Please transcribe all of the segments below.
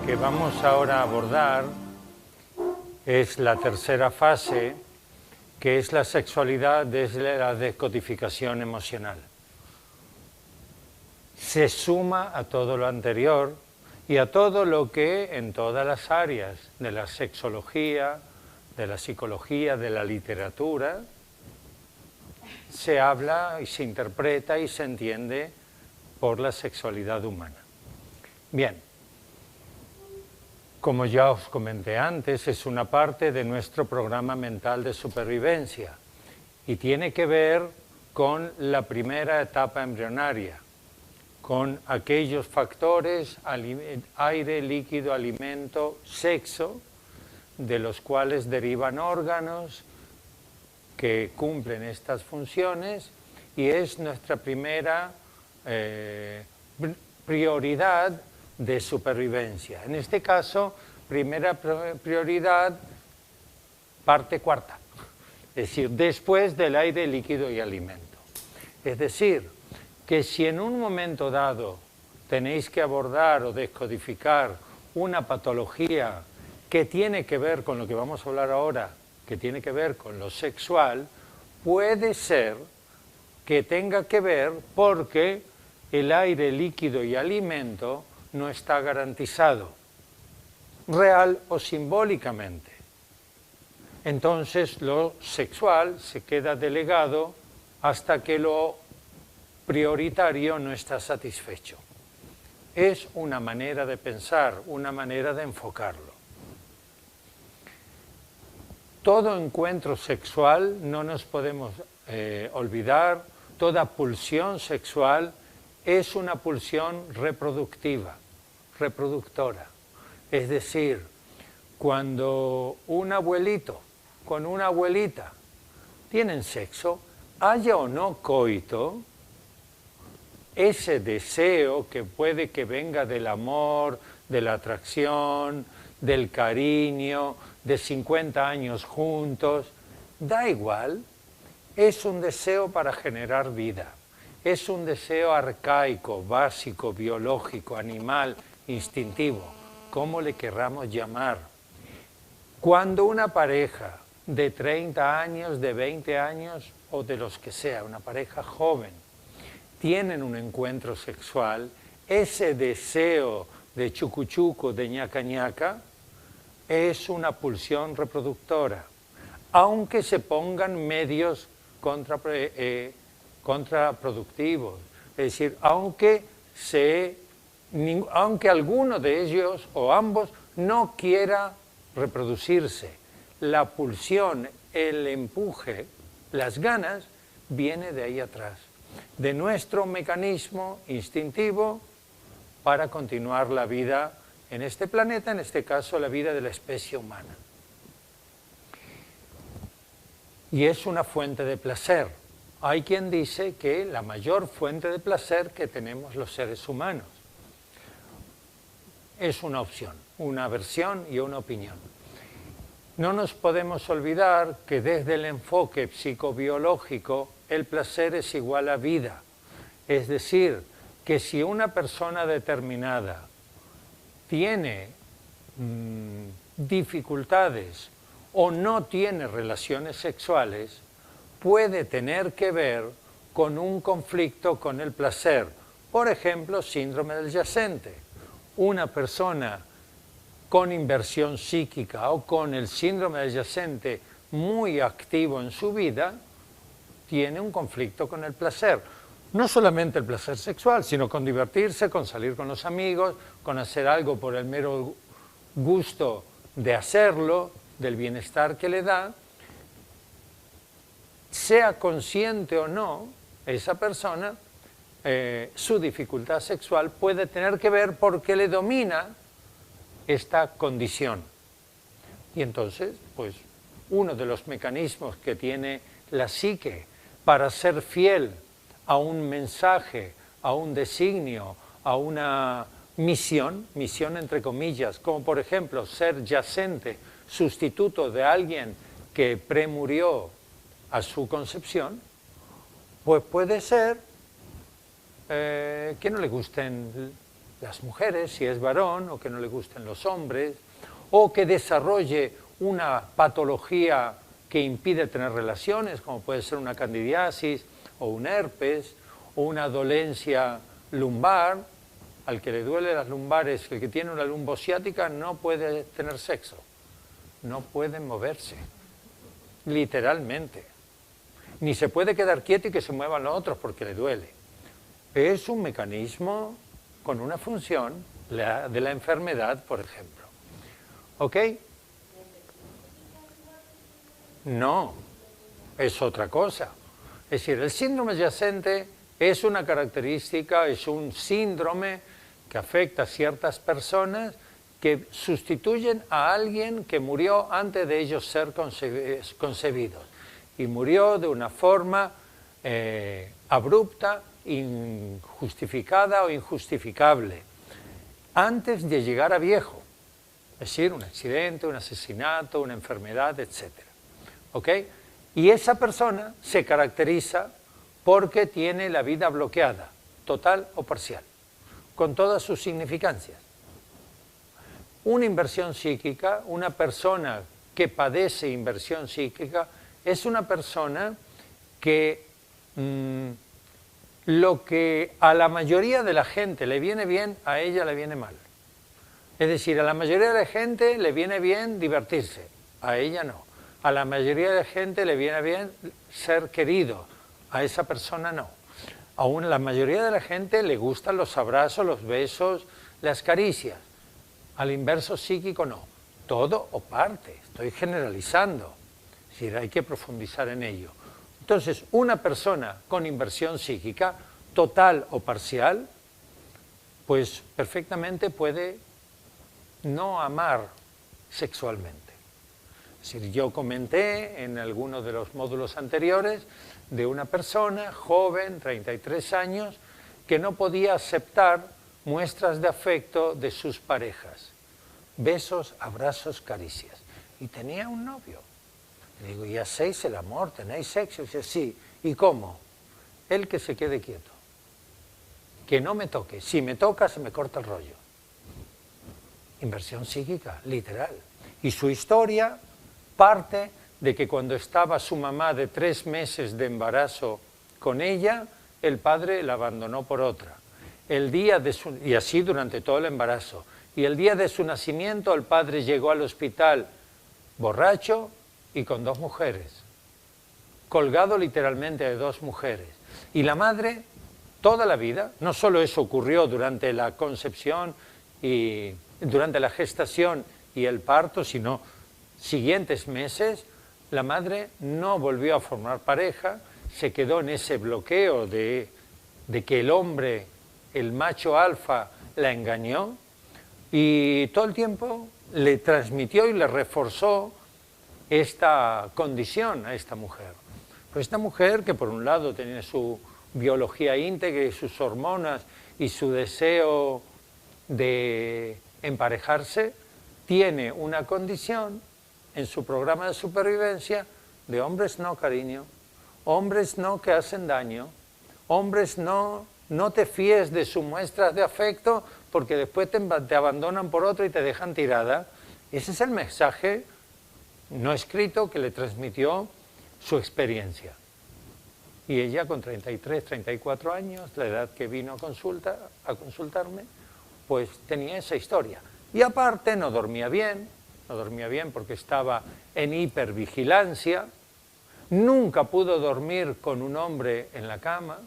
que vamos ahora a abordar es la tercera fase, que es la sexualidad desde la descodificación emocional. Se suma a todo lo anterior y a todo lo que en todas las áreas de la sexología, de la psicología, de la literatura, se habla y se interpreta y se entiende por la sexualidad humana. Bien, como ya os comenté antes, es una parte de nuestro programa mental de supervivencia y tiene que ver con la primera etapa embrionaria, con aquellos factores, aire, líquido, alimento, sexo, de los cuales derivan órganos que cumplen estas funciones, y es nuestra primera prioridad de supervivencia. En este caso, primera prioridad, parte cuarta, es decir, después del aire, líquido y alimento. Es decir, que si en un momento dado tenéis que abordar o descodificar una patología que tiene que ver con lo que vamos a hablar ahora, que tiene que ver con lo sexual, puede ser que tenga que ver porque el aire, líquido y alimento no está garantizado, real o simbólicamente. Entonces lo sexual se queda delegado hasta que lo prioritario no está satisfecho. Es una manera de pensar, una manera de enfocarlo. Todo encuentro sexual, no nos podemos olvidar, toda pulsión sexual es una pulsión reproductiva, reproductora. Es decir, cuando un abuelito con una abuelita tienen sexo, haya o no coito, ese deseo que puede que venga del amor, de la atracción, del cariño, de 50 años juntos, da igual, es un deseo para generar vida, es un deseo arcaico, básico, biológico, animal, instintivo, como le querramos llamar. Cuando una pareja de 30 años, de 20 años o de los que sea, una pareja joven, tienen un encuentro sexual, ese deseo de chucuchuco, de ñaca ñaca, es una pulsión reproductora, aunque se pongan medios contraproductivos, es decir, aunque alguno de ellos o ambos no quiera reproducirse, la pulsión, el empuje, las ganas, viene de ahí atrás, de nuestro mecanismo instintivo para continuar la vida en este planeta, en este caso la vida de la especie humana. Y es una fuente de placer. Hay quien dice que la mayor fuente de placer que tenemos los seres humanos. Es una opción, una versión y una opinión. No nos podemos olvidar que desde el enfoque psicobiológico el placer es igual a vida. Es decir, que si una persona determinada tiene dificultades o no tiene relaciones sexuales, puede tener que ver con un conflicto con el placer. Por ejemplo, síndrome del yacente. Una persona con inversión psíquica o con el síndrome del yacente muy activo en su vida, tiene un conflicto con el placer. No solamente el placer sexual, sino con divertirse, con salir con los amigos, con hacer algo por el mero gusto de hacerlo, del bienestar que le da. Sea consciente o no, esa persona, su dificultad sexual puede tener que ver porque le domina esta condición. Y entonces, pues, uno de los mecanismos que tiene la psique para ser fiel a un mensaje, a un designio, a una misión entre comillas, como por ejemplo ser yacente, sustituto de alguien que premurió a su concepción, pues puede ser que no le gusten las mujeres, si es varón, o que no le gusten los hombres, o que desarrolle una patología que impide tener relaciones, como puede ser una candidiasis, o un herpes, o una dolencia lumbar. Al que le duele las lumbares, el que tiene una lumbociática, no puede tener sexo, no puede moverse, literalmente. Ni se puede quedar quieto y que se muevan los otros porque le duele. Es un mecanismo con una función de la enfermedad, por ejemplo. ¿Ok? No, es otra cosa. Es decir, el síndrome adyacente es una característica, es un síndrome que afecta a ciertas personas que sustituyen a alguien que murió antes de ellos ser concebidos. Y murió de una forma abrupta, injustificada o injustificable, antes de llegar a viejo. Es decir, un accidente, un asesinato, una enfermedad, etc. ¿Ok? Y esa persona se caracteriza porque tiene la vida bloqueada, total o parcial, con todas sus significancias. Una inversión psíquica, una persona que padece inversión psíquica, es una persona que lo que a la mayoría de la gente le viene bien, a ella le viene mal. Es decir, a la mayoría de la gente le viene bien divertirse, a ella no. A la mayoría de la gente le viene bien ser querido, a esa persona no. Aún a la mayoría de la gente le gustan los abrazos, los besos, las caricias. Al inverso psíquico no. Todo o parte, estoy generalizando. Es decir, hay que profundizar en ello. Entonces, una persona con inversión psíquica, total o parcial, pues perfectamente puede no amar sexualmente. Es decir, yo comenté en algunos de los módulos anteriores de una persona joven, 33 años, que no podía aceptar muestras de afecto de sus parejas. Besos, abrazos, caricias. Y tenía un novio. Le digo, ¿y hacéis el amor? ¿Tenéis sexo? Y dice, sí. ¿Y cómo? Él que se quede quieto. Que no me toque. Si me toca, se me corta el rollo. Inversión psíquica, literal. Y su historia parte de que cuando estaba su mamá de 3 meses de embarazo con ella, el padre la abandonó por otra. Y así durante todo el embarazo. Y el día de su nacimiento, el padre llegó al hospital borracho y con 2 mujeres. Colgado literalmente de 2 mujeres. Y la madre, toda la vida, no solo eso ocurrió durante la concepción y durante la gestación y el parto, sino siguientes meses, la madre no volvió a formar pareja, se quedó en ese bloqueo de que el hombre, el macho alfa, la engañó y todo el tiempo le transmitió y le reforzó esta condición a esta mujer. Pues esta mujer, que por un lado tenía su biología íntegra y sus hormonas y su deseo de emparejarse, tiene una condición en su programa de supervivencia de hombres no, cariño, hombres no que hacen daño, hombres no te fíes de sus muestras de afecto porque después te abandonan por otro y te dejan tirada. Ese es el mensaje no escrito que le transmitió su experiencia. Y ella con 33, 34 años, la edad que vino a consultarme, pues tenía esa historia. Y aparte no dormía bien porque estaba en hipervigilancia, nunca pudo dormir con un hombre en la cama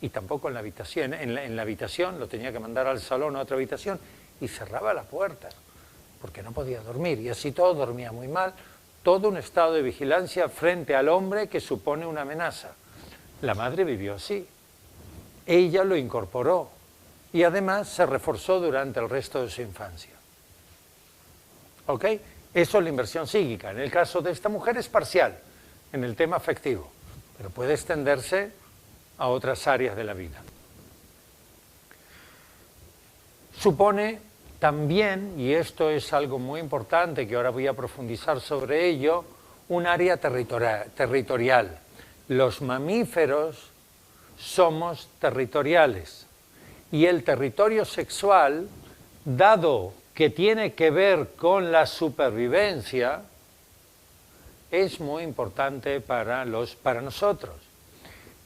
y tampoco en la habitación. En la habitación lo tenía que mandar al salón a otra habitación y cerraba la puerta porque no podía dormir y así todo dormía muy mal. Todo un estado de vigilancia frente al hombre que supone una amenaza. La madre vivió así. Ella lo incorporó y además se reforzó durante el resto de su infancia. ¿Ok? Eso es la inversión psíquica. En el caso de esta mujer es parcial, en el tema afectivo, pero puede extenderse a otras áreas de la vida. Supone también, y esto es algo muy importante que ahora voy a profundizar sobre ello, un área territorial. Los mamíferos somos territoriales Y el territorio sexual, dado que tiene que ver con la supervivencia, es muy importante para nosotros.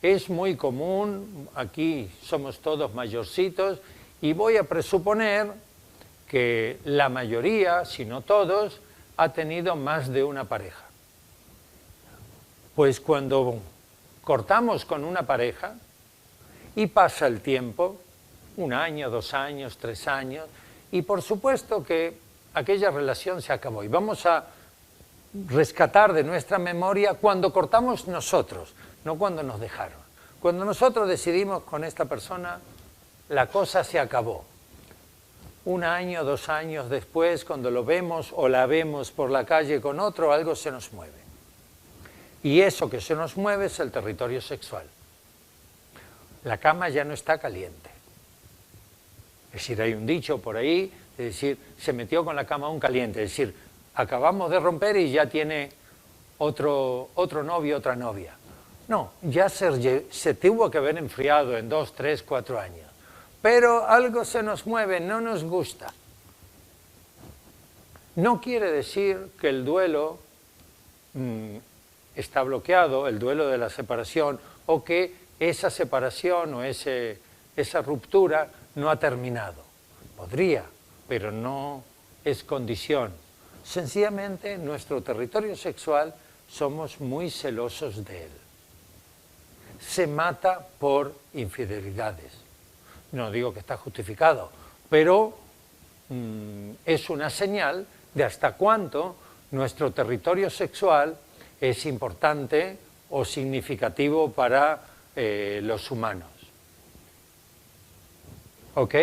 Es muy común, aquí somos todos mayorcitos, y voy a presuponer que la mayoría, si no todos, ha tenido más de una pareja. Pues cuando cortamos con una pareja y pasa el tiempo, 1 año, 2 años, 3 años, y por supuesto que aquella relación se acabó. Y vamos a rescatar de nuestra memoria cuando cortamos nosotros, no cuando nos dejaron. Cuando nosotros decidimos con esta persona, la cosa se acabó. 1 año, 2 años después, cuando lo vemos o la vemos por la calle con otro, algo se nos mueve. Y eso que se nos mueve es el territorio sexual. La cama ya no está caliente. Es decir, hay un dicho por ahí, es decir, se metió con la cama un caliente, es decir, acabamos de romper y ya tiene otro novio, otra novia. No, ya se tuvo que haber enfriado en 2, 3, 4 años. Pero algo se nos mueve, no nos gusta. No quiere decir que el duelo está bloqueado, el duelo de la separación, o que esa separación o esa ruptura no ha terminado. Podría, pero no es condición. Sencillamente, nuestro territorio sexual somos muy celosos de él. Se mata por infidelidades. No digo que está justificado, pero es una señal de hasta cuánto nuestro territorio sexual es importante o significativo para los humanos. ¿Ok?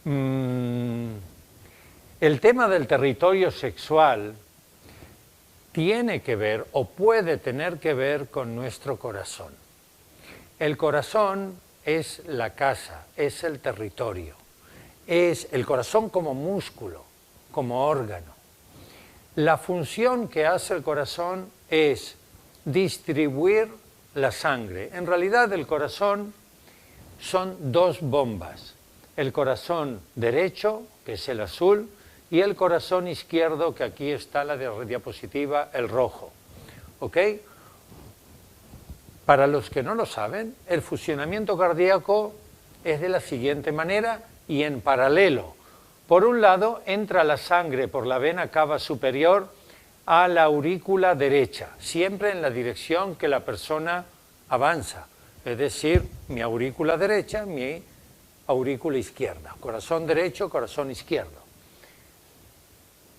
El tema del territorio sexual tiene que ver o puede tener que ver con nuestro corazón. El corazón es la casa, es el territorio, es el corazón como músculo, como órgano. La función que hace el corazón es distribuir la sangre. En realidad el corazón son 2 bombas, el corazón derecho, que es el azul, y el corazón izquierdo, que aquí está la diapositiva, el rojo. ¿Ok? Para los que no lo saben, el funcionamiento cardíaco es de la siguiente manera y en paralelo. Por un lado, entra la sangre por la vena cava superior a la aurícula derecha, siempre en la dirección que la persona avanza. Es decir, mi aurícula derecha, mi aurícula izquierda. Corazón derecho, corazón izquierdo.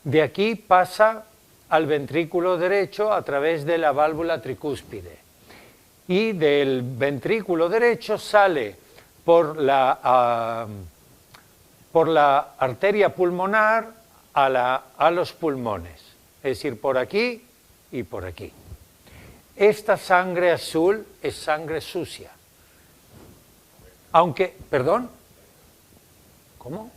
De aquí pasa al ventrículo derecho a través de la válvula tricúspide. Y del ventrículo derecho sale por la arteria pulmonar a los pulmones. Es decir, por aquí y por aquí. Esta sangre azul es sangre sucia. Aunque, ¿perdón? ¿Cómo?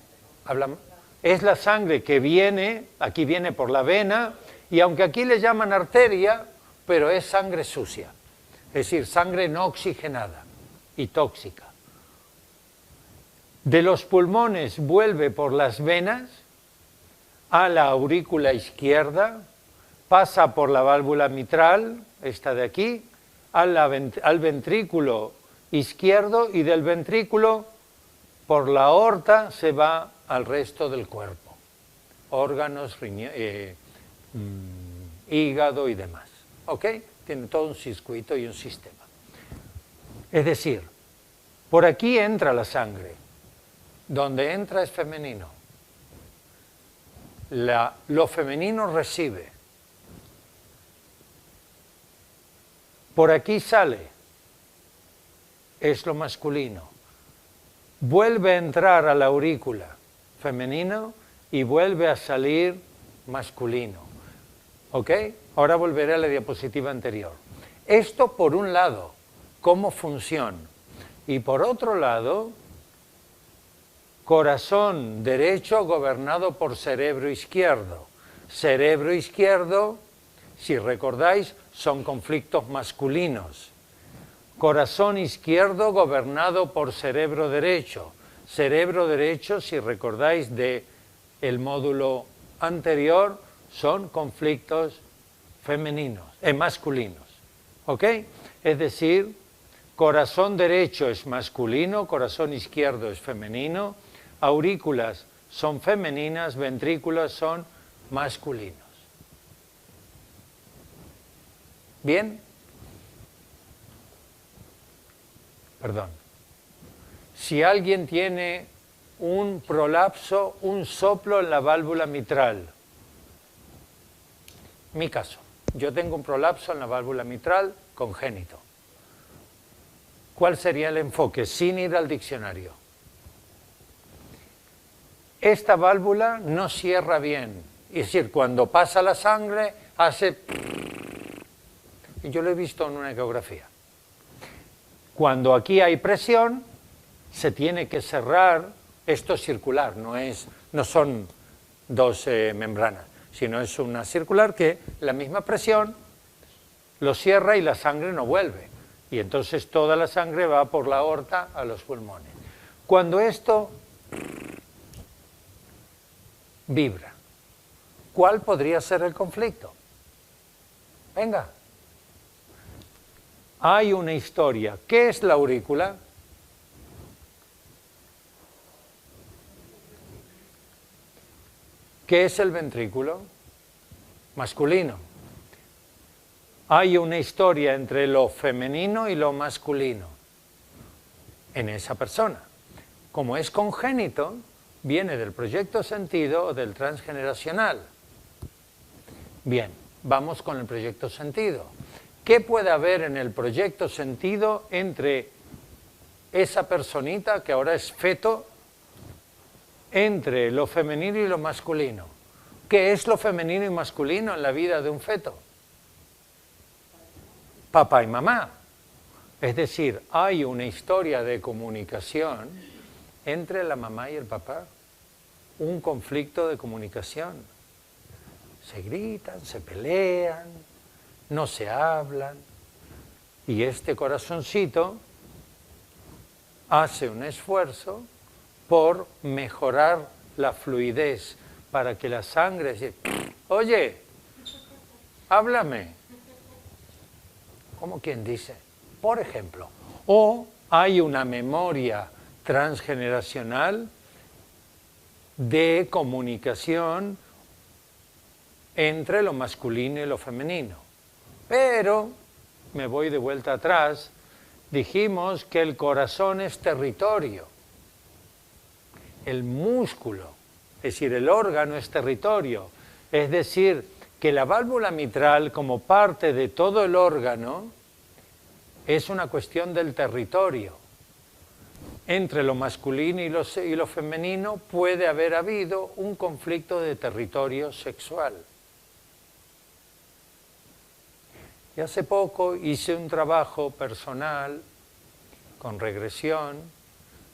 Hablamos. Es la sangre que viene, aquí viene por la vena, y aunque aquí le llaman arteria, pero es sangre sucia. Es decir, sangre no oxigenada y tóxica. De los pulmones vuelve por las venas a la aurícula izquierda, pasa por la válvula mitral, esta de aquí, al ventrículo izquierdo, y del ventrículo por la aorta se va al resto del cuerpo, órganos, hígado y demás. ¿Ok? Tiene todo un circuito y un sistema. Es decir, por aquí entra la sangre, donde entra es femenino. Lo femenino recibe. Por aquí sale, es lo masculino. Vuelve a entrar a la aurícula, femenino, y vuelve a salir masculino. ¿Ok? Ahora volveré a la diapositiva anterior. Esto por un lado, como función. Y por otro lado, corazón derecho gobernado por cerebro izquierdo. Cerebro izquierdo, si recordáis, son conflictos masculinos. Corazón izquierdo gobernado por cerebro derecho. Cerebro derecho, si recordáis de el módulo anterior, son conflictos femeninos, masculinos. ¿Ok? Es decir, corazón derecho es masculino, corazón izquierdo es femenino, aurículas son femeninas, ventrículas son masculinos. ¿Bien? Perdón. Si alguien tiene un prolapso, un soplo en la válvula mitral, mi caso, yo tengo un prolapso en la válvula mitral congénito. ¿Cuál sería el enfoque? Sin ir al diccionario. Esta válvula no cierra bien. Es decir, cuando pasa la sangre, hace... Y yo lo he visto en una ecografía. Cuando aquí hay presión, se tiene que cerrar. Esto es circular, no son dos membranas, sino es una circular que la misma presión lo cierra y la sangre no vuelve. Y entonces toda la sangre va por la aorta a los pulmones. Cuando esto vibra, ¿cuál podría ser el conflicto? Venga. Hay una historia. ¿Qué es la aurícula? ¿Qué es el ventrículo? Masculino. Hay una historia entre lo femenino y lo masculino en esa persona. Como es congénito, viene del proyecto sentido o del transgeneracional. Bien, vamos con el proyecto sentido. ¿Qué puede haber en el proyecto sentido entre esa personita que ahora es feto, entre lo femenino y lo masculino? ¿Qué es lo femenino y masculino en la vida de un feto? Papá y mamá. Es decir, hay una historia de comunicación entre la mamá y el papá. Un conflicto de comunicación. Se gritan, se pelean, no se hablan. Y este corazoncito hace un esfuerzo por mejorar la fluidez para que la sangre... Oye, háblame. ¿Cómo quien dice? Por ejemplo. O hay una memoria transgeneracional de comunicación entre lo masculino y lo femenino. Pero, me voy de vuelta atrás, dijimos que el corazón es territorio. El músculo, es decir, el órgano es territorio. Es decir, que la válvula mitral, como parte de todo el órgano, es una cuestión del territorio. Entre lo masculino y lo femenino puede haber habido un conflicto de territorio sexual. Y hace poco hice un trabajo personal con regresión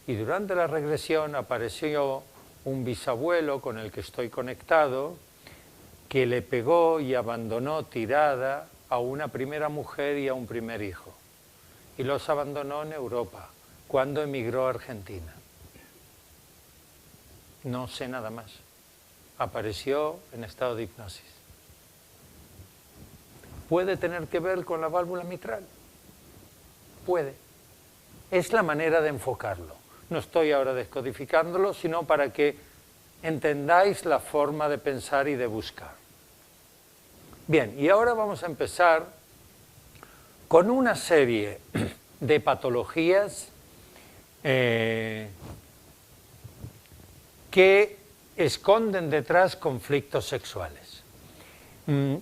y durante la regresión apareció un bisabuelo con el que estoy conectado que le pegó y abandonó tirada a una primera mujer y a un primer hijo. Y los abandonó en Europa, cuando emigró a Argentina. No sé nada más. Apareció en estado de hipnosis. ¿Puede tener que ver con la válvula mitral? Puede. Es la manera de enfocarlo. No estoy ahora descodificándolo, sino para que entendáis la forma de pensar y de buscar. Bien, y ahora vamos a empezar con una serie de patologías que esconden detrás conflictos sexuales.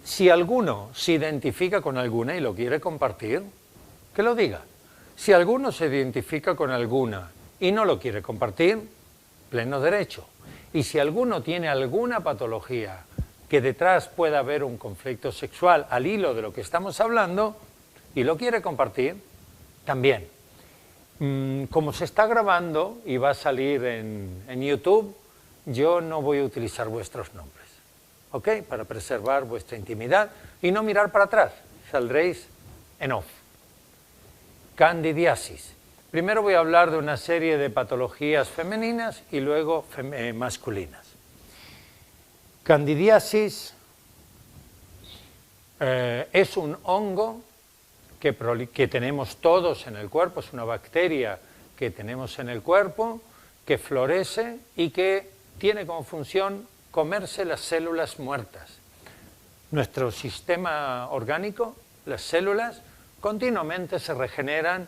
Si alguno se identifica con alguna y lo quiere compartir, que lo diga. Si alguno se identifica con alguna y no lo quiere compartir, pleno derecho. Y si alguno tiene alguna patología que detrás pueda haber un conflicto sexual al hilo de lo que estamos hablando y lo quiere compartir, también. Como se está grabando y va a salir en YouTube, yo no voy a utilizar vuestros nombres, ¿ok? Para preservar vuestra intimidad y no mirar para atrás, saldréis en off. Candidiasis. Primero voy a hablar de una serie de patologías femeninas y luego masculinas. Candidiasis es un hongo que tenemos todos en el cuerpo, es una bacteria que tenemos en el cuerpo, que florece y que tiene como función comerse las células muertas. Nuestro sistema orgánico, las células, continuamente se regeneran,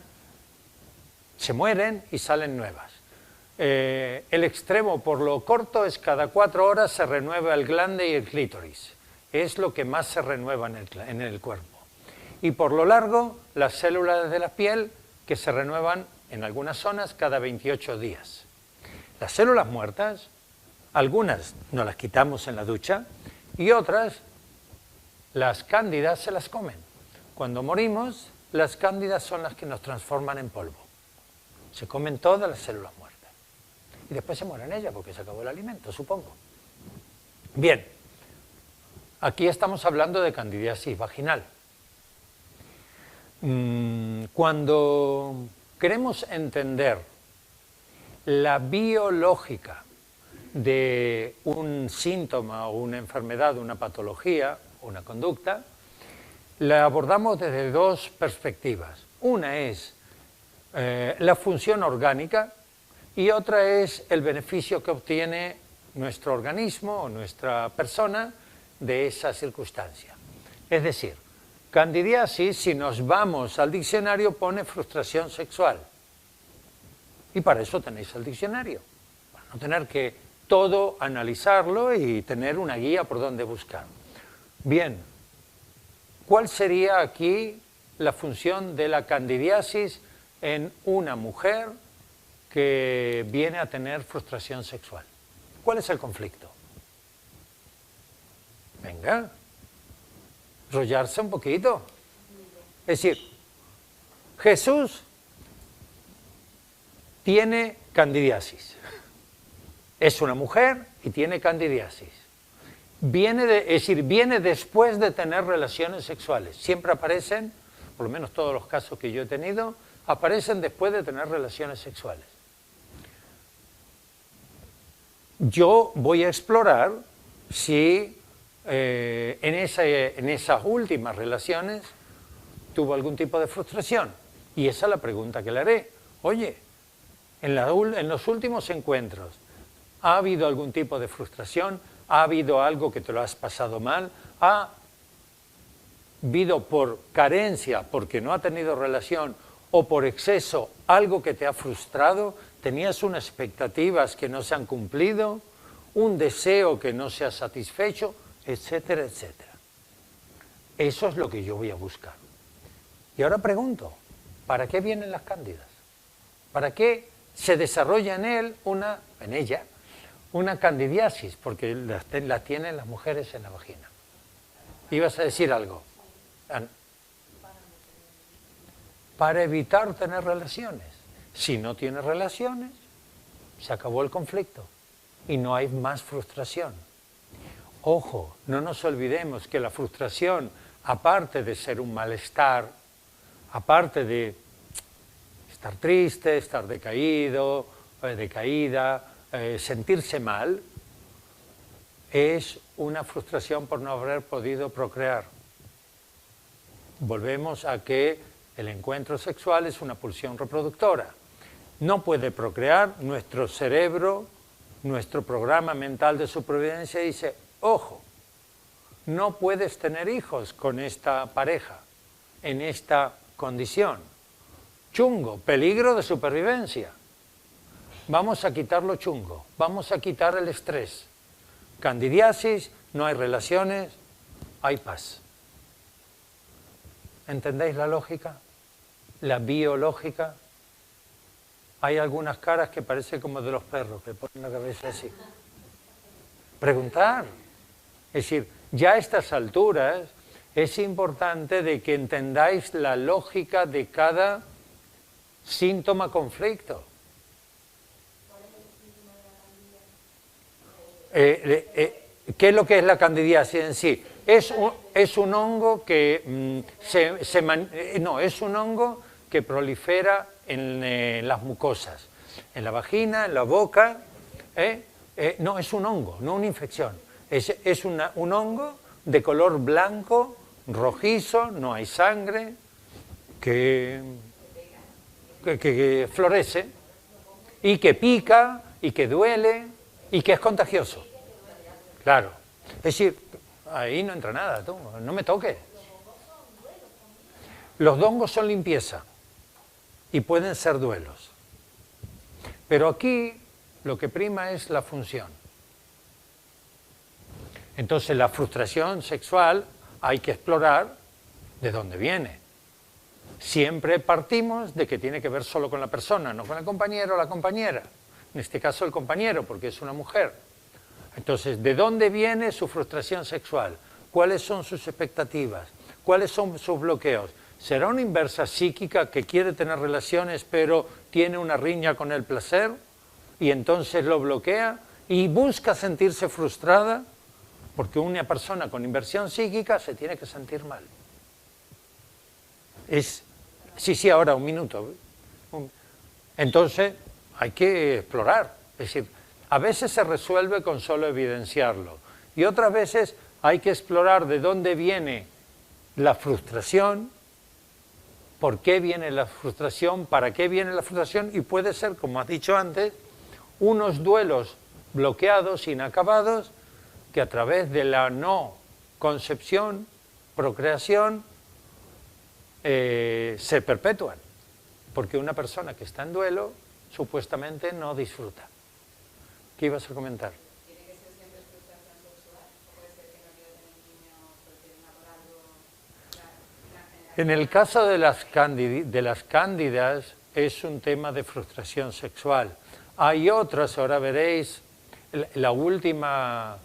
se mueren y salen nuevas. El extremo por lo corto es cada 4 horas se renueva el glande y el clítoris. Es lo que más se renueva en el cuerpo. Y por lo largo, las células de la piel que se renuevan en algunas zonas cada 28 días. Las células muertas, algunas nos las quitamos en la ducha y otras, las cándidas, se las comen. Cuando morimos, las cándidas son las que nos transforman en polvo. Se comen todas las células muertas. Y después se mueren ellas porque se acabó el alimento, supongo. Bien, aquí estamos hablando de candidiasis vaginal. Cuando queremos entender la biológica de un síntoma o una enfermedad, una patología, una conducta, la abordamos desde 2 perspectivas. Una es la función orgánica y otra es el beneficio que obtiene nuestro organismo o nuestra persona de esa circunstancia. Es decir, candidiasis, si nos vamos al diccionario, pone frustración sexual. Y para eso tenéis el diccionario, para no tener que todo analizarlo y tener una guía por donde buscar. Bien, ¿cuál sería aquí la función de la candidiasis en una mujer que viene a tener frustración sexual? ¿Cuál es el conflicto? Venga, enrollarse un poquito. Es decir, Jesús tiene candidiasis. Es una mujer y tiene candidiasis. Viene después de tener relaciones sexuales. Siempre aparecen, por lo menos todos los casos que yo he tenido, aparecen después de tener relaciones sexuales. Yo voy a explorar si en esas últimas relaciones tuvo algún tipo de frustración. Y esa es la pregunta que le haré. Oye, en los últimos encuentros, ¿ha habido algún tipo de frustración? ¿Ha habido algo que te lo has pasado mal? ¿Ha habido por carencia, porque no ha tenido relación, o por exceso, algo que te ha frustrado? ¿Tenías unas expectativas que no se han cumplido? ¿Un deseo que no se ha satisfecho? Etcétera, etcétera. Eso es lo que yo voy a buscar. Y ahora pregunto, ¿para qué vienen las cándidas? ¿Para qué se desarrolla en ella, una candidiasis? Porque la tienen las mujeres en la vagina. ¿Ibas a decir algo? Para evitar tener relaciones. Si no tienes relaciones, se acabó el conflicto y no hay más frustración. Ojo, no nos olvidemos que la frustración, aparte de ser un malestar, aparte de estar triste, estar decaído, decaída, sentirse mal, es una frustración por no haber podido procrear. Volvemos a que el encuentro sexual es una pulsión reproductora. No puede procrear, nuestro cerebro, nuestro programa mental de supervivencia dice, ojo, no puedes tener hijos con esta pareja, en esta condición. Chungo, peligro de supervivencia. Vamos a quitar lo chungo, vamos a quitar el estrés. Candidiasis, no hay relaciones, hay paz. ¿Entendéis la lógica? La biológica. Hay algunas caras que parecen como de los perros, que ponen la cabeza así. Preguntar. Es decir, ya a estas alturas es importante de que entendáis la lógica de cada síntoma conflicto. ¿Qué es lo que es la candidiasis en sí? Es un hongo que es un hongo que prolifera en las mucosas, en la vagina, en la boca. No, es un hongo, no una infección. Es un hongo de color blanco, rojizo, no hay sangre, que florece y que pica y que duele y que es contagioso. Claro. Es decir, ahí no entra nada, tú, no me toques. Los hongos son limpieza y pueden ser duelos. Pero aquí lo que prima es la función. Entonces la frustración sexual hay que explorar de dónde viene. Siempre partimos de que tiene que ver solo con la persona, no con el compañero o la compañera. En este caso el compañero, porque es una mujer. Entonces, ¿de dónde viene su frustración sexual? ¿Cuáles son sus expectativas? ¿Cuáles son sus bloqueos? ¿Será una inversa psíquica que quiere tener relaciones pero tiene una riña con el placer y entonces lo bloquea y busca sentirse frustrada? Porque una persona con inversión psíquica se tiene que sentir mal. Sí, ahora un minuto. Entonces hay que explorar. Es decir, a veces se resuelve con solo evidenciarlo y otras veces hay que explorar de dónde viene la frustración, por qué viene la frustración, para qué viene la frustración, y puede ser, como has dicho antes, unos duelos bloqueados, inacabados, que a través de la no concepción, procreación, se perpetúan, porque una persona que está en duelo supuestamente no disfruta. ¿Qué ibas a comentar? ¿Tiene que ser siempre frustración sexual? ¿O puede ser que no quiero tener niños porque me ha dado En el caso de las cándidas es un tema de frustración sexual. Hay otras, ahora veréis, el último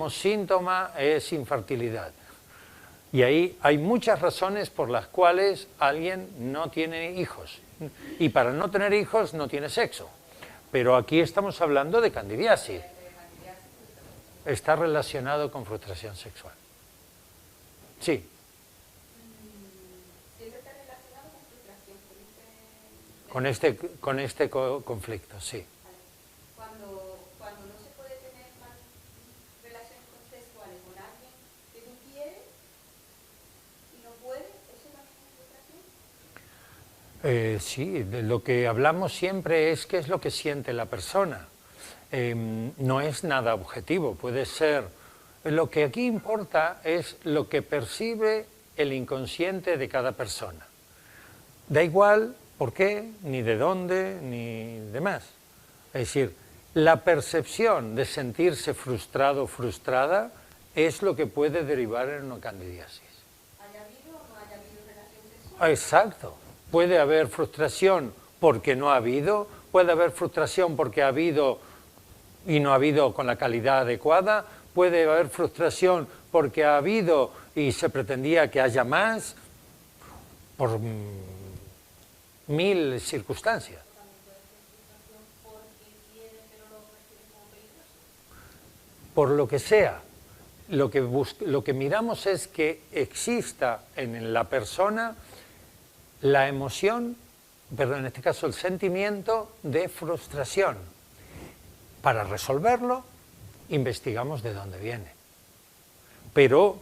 síntoma es infertilidad. Y ahí hay muchas razones por las cuales alguien no tiene hijos. Y para no tener hijos no tiene sexo. Pero aquí estamos hablando de candidiasis. Está relacionado con frustración sexual. Sí. ¿Siempre está relacionado con frustración? Con este conflicto, sí. Cuando no se puede tener más relaciones sexuales con alguien que tú quieres y no puedes, ¿eso también es frustración? Sí, de lo que hablamos siempre es qué es lo que siente la persona. No es nada objetivo, puede ser. Lo que aquí importa es lo que percibe el inconsciente de cada persona. Da igual por qué, ni de dónde, ni demás. Es decir, la percepción de sentirse frustrado o frustrada es lo que puede derivar en una candidiasis. ¿Haya habido o no haya habido relación sexual? Exacto. Puede haber frustración porque no ha habido, puede haber frustración porque ha habido y no ha habido con la calidad adecuada, puede haber frustración porque ha habido y se pretendía que haya más, por mil circunstancias. Por lo que sea, lo que miramos es que exista en la persona la emoción, perdón, en este caso el sentimiento de frustración. Para resolverlo, investigamos de dónde viene. Pero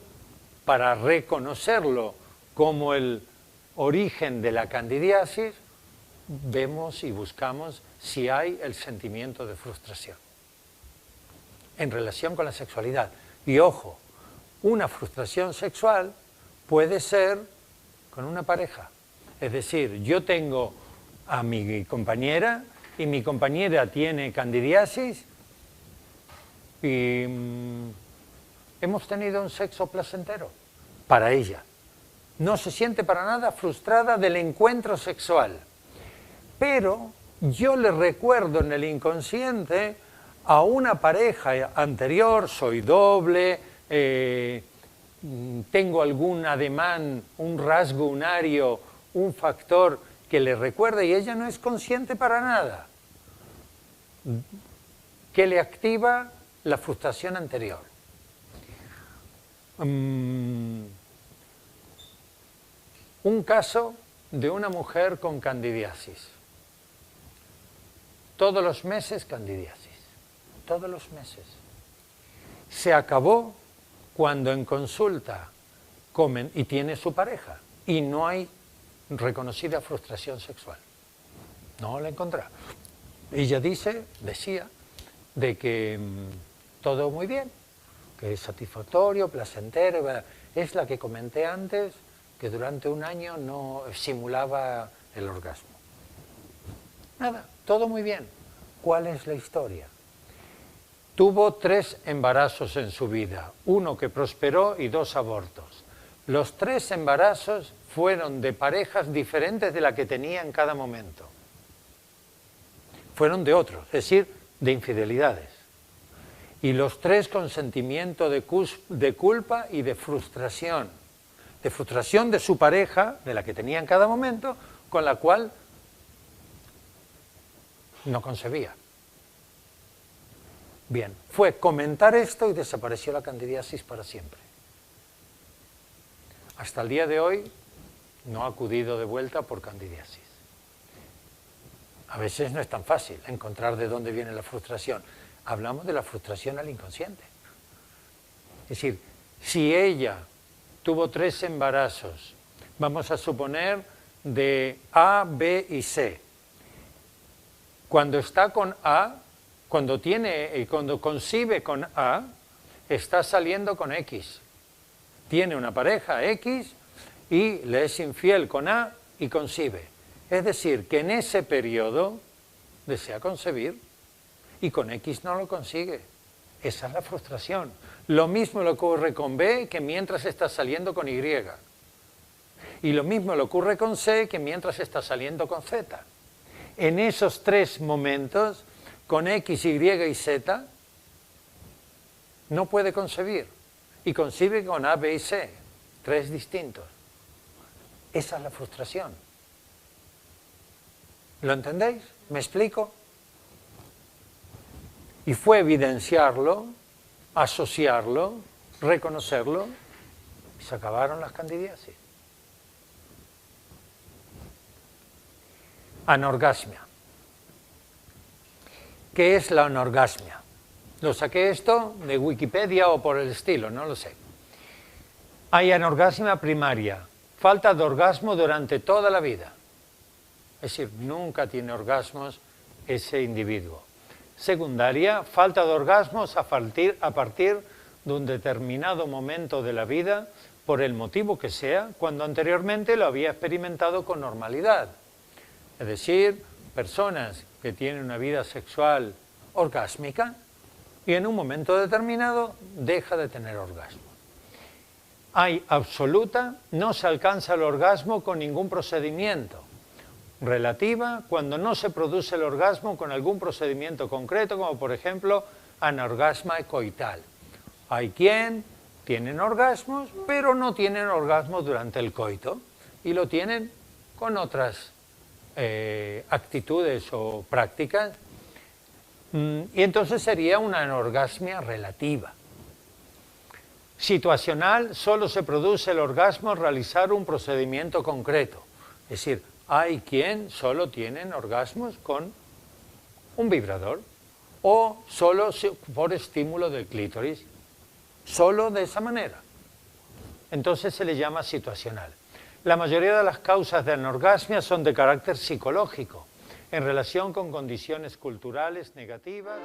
para reconocerlo como el origen de la candidiasis, vemos y buscamos si hay el sentimiento de frustración en relación con la sexualidad. Y ojo, una frustración sexual puede ser con una pareja. Es decir, yo tengo a mi compañera y mi compañera tiene candidiasis y hemos tenido un sexo placentero para ella. No se siente para nada frustrada del encuentro sexual, pero yo le recuerdo en el inconsciente a una pareja anterior, soy doble, tengo algún ademán, un rasgo unario, un factor que le recuerda y ella no es consciente para nada, que le activa la frustración anterior. Un caso de una mujer con candidiasis. Todos los meses candidiasis, todos los meses. Se acabó cuando en consulta comen y tiene su pareja y no hay reconocida frustración sexual. No la encontraba. Ella decía de que todo muy bien, que es satisfactorio, placentero. Es la que comenté antes, que durante un año no simulaba el orgasmo. Nada, todo muy bien. ¿Cuál es la historia? Tuvo 3 embarazos en su vida, 1 que prosperó y 2 abortos. Los 3 embarazos fueron de parejas diferentes de la que tenía en cada momento. Fueron de otros, es decir, de infidelidades. Y los 3 con sentimiento de culpa y de frustración. De frustración de su pareja, de la que tenía en cada momento, con la cual no concebía. Bien, fue comentar esto y desapareció la candidiasis para siempre. Hasta el día de hoy no ha acudido de vuelta por candidiasis. A veces no es tan fácil encontrar de dónde viene la frustración. Hablamos de la frustración al inconsciente. Es decir, si ella tuvo 3 embarazos, vamos a suponer de A, B y C. Cuando está con A, cuando concibe con A, está saliendo con X. Tiene una pareja X y le es infiel con A y concibe. Es decir, que en ese periodo desea concebir y con X no lo consigue. Esa es la frustración. Lo mismo le ocurre con B que mientras está saliendo con Y. Y lo mismo le ocurre con C que mientras está saliendo con Z. En esos 3 momentos, con X, Y y Z, no puede concebir. Y concibe con A, B y C, 3 distintos. Esa es la frustración. ¿Lo entendéis? ¿Me explico? Y fue evidenciarlo, asociarlo, reconocerlo, y se acabaron las candidiasis. Anorgasmia. ¿Qué es la anorgasmia? Lo saqué esto de Wikipedia o por el estilo, no lo sé. Hay anorgasmia primaria, falta de orgasmo durante toda la vida. Es decir, nunca tiene orgasmos ese individuo. Secundaria, falta de orgasmos a partir de un determinado momento de la vida, por el motivo que sea, cuando anteriormente lo había experimentado con normalidad. Es decir, personas que tienen una vida sexual orgásmica y en un momento determinado deja de tener orgasmo. Hay absoluta, no se alcanza el orgasmo con ningún procedimiento. Relativa, cuando no se produce el orgasmo con algún procedimiento concreto, como por ejemplo anorgasma coital. Hay quien tienen orgasmos, pero no tienen orgasmos durante el coito y lo tienen con otras actitudes o prácticas, y entonces sería una anorgasmia relativa. Situacional, solo se produce el orgasmo al realizar un procedimiento concreto. Es decir, hay quien solo tienen orgasmos con un vibrador o solo por estímulo del clítoris, solo de esa manera. Entonces se le llama situacional. La mayoría de las causas de anorgasmia son de carácter psicológico, en relación con condiciones culturales negativas.